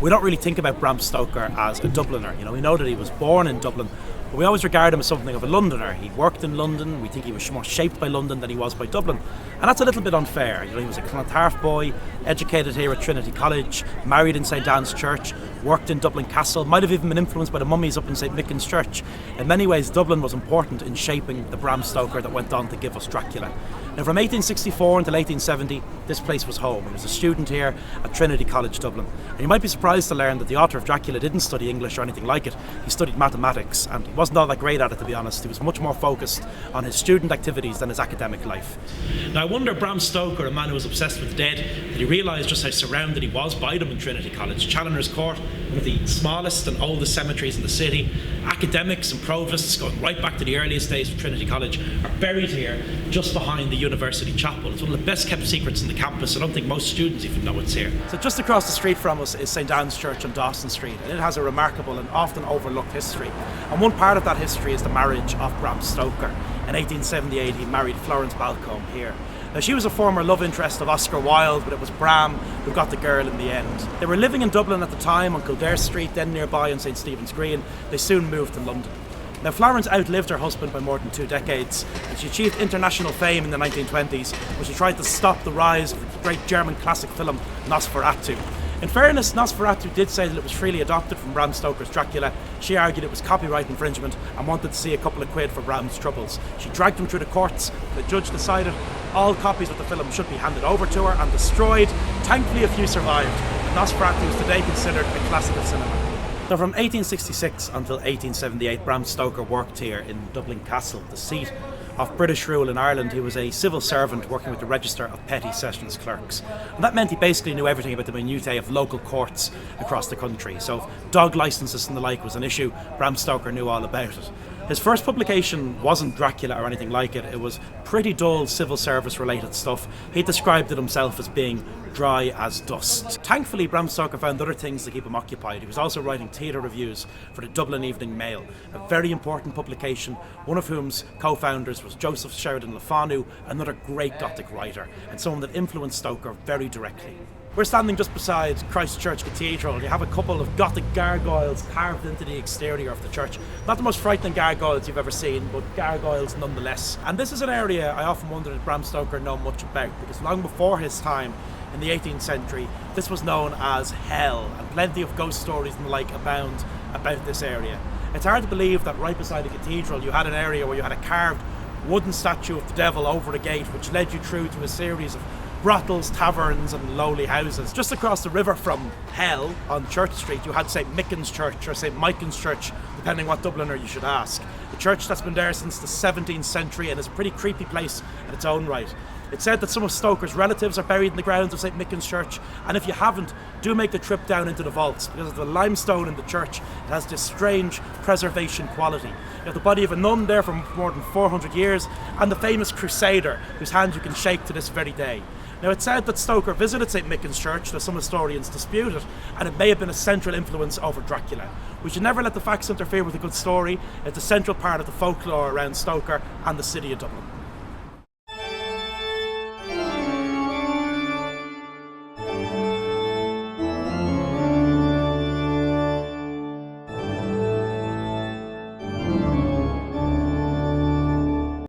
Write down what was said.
we don't really think about Bram Stoker as a Dubliner. We know that he was born in Dublin, but we always regard him as something of a Londoner. He worked in London. We think he was more shaped by London than he was by Dublin. And that's a little bit unfair. He was a Clontarf boy, educated here at Trinity College, married in St Anne's Church, worked in Dublin Castle, might have even been influenced by the mummies up in St Michan's Church. In many ways, Dublin was important in shaping the Bram Stoker that went on to give us Dracula. Now, from 1864 until 1870, this place was home. He was a student here at Trinity College, Dublin. And you might be surprised to learn that the author of Dracula didn't study English or anything like it. He studied mathematics, and he wasn't all that great at it, to be honest. He was much more focused on his student activities than his academic life. Now, I wonder, Bram Stoker, a man who was obsessed with the dead, did he realise just how surrounded he was by them in Trinity College? Challoner's Court, one of the smallest and oldest cemeteries in the city. Academics and provosts, going right back to the earliest days of Trinity College, are buried here just behind the University Chapel. It's one of the best kept secrets in the campus. I don't think most students even know it's here. So just across the street from us is St Anne's Church on Dawson Street, and it has a remarkable and often overlooked history. And one part of that history is the marriage of Bram Stoker. In 1878 he married Florence Balcombe here. Now, she was a former love interest of Oscar Wilde, but it was Bram who got the girl in the end. They were living in Dublin at the time on Kildare Street, then nearby on St Stephen's Green. They soon moved to London. Now, Florence outlived her husband by more than 2 decades, and she achieved international fame in the 1920s when she tried to stop the rise of the great German classic film Nosferatu. In fairness, Nosferatu did say that it was freely adopted from Bram Stoker's Dracula. She argued it was copyright infringement and wanted to see a couple of quid for Bram's troubles. She dragged him through the courts. The judge decided all copies of the film should be handed over to her and destroyed. Thankfully, a few survived. Nosferatu is today considered a classic of cinema. So from 1866 until 1878, Bram Stoker worked here in Dublin Castle, the seat of British rule in Ireland. He was a civil servant working with the Register of Petty Sessions Clerks. And that meant he basically knew everything about the minutiae of local courts across the country. So if dog licences and the like was an issue, Bram Stoker knew all about it. His first publication wasn't Dracula or anything like it. It was pretty dull civil service related stuff. He described it himself as being dry as dust. Thankfully, Bram Stoker found other things to keep him occupied. He was also writing theatre reviews for the Dublin Evening Mail, a very important publication, one of whom's co-founders was Joseph Sheridan Le Fanu, another great Gothic writer, and someone that influenced Stoker very directly. We're standing just beside Christ Church Cathedral. You have a couple of Gothic gargoyles carved into the exterior of the church. Not the most frightening gargoyles you've ever seen, but gargoyles nonetheless. And this is an area I often wonder did Bram Stoker know much about, because long before his time, in the 18th century, this was known as hell, and plenty of ghost stories and the like abound about this area. It's hard to believe that right beside the cathedral you had an area where you had a carved wooden statue of the devil over the gate, which led you through to a series of brothels, taverns and lowly houses. Just across the river from hell on Church Street you had St Michan's Church or St Michan's Church, depending what Dubliner you should ask. A church that's been there since the 17th century and is a pretty creepy place in its own right. It's said that some of Stoker's relatives are buried in the grounds of St Michan's Church, and if you haven't, do make the trip down into the vaults, because of the limestone in the church. It has this strange preservation quality. You have the body of a nun there for more than 400 years, and the famous crusader whose hand you can shake to this very day. Now, it's said that Stoker visited St Michan's Church, though some historians dispute it, and it may have been a central influence over Dracula. We should never let the facts interfere with a good story. It's a central part of the folklore around Stoker and the city of Dublin.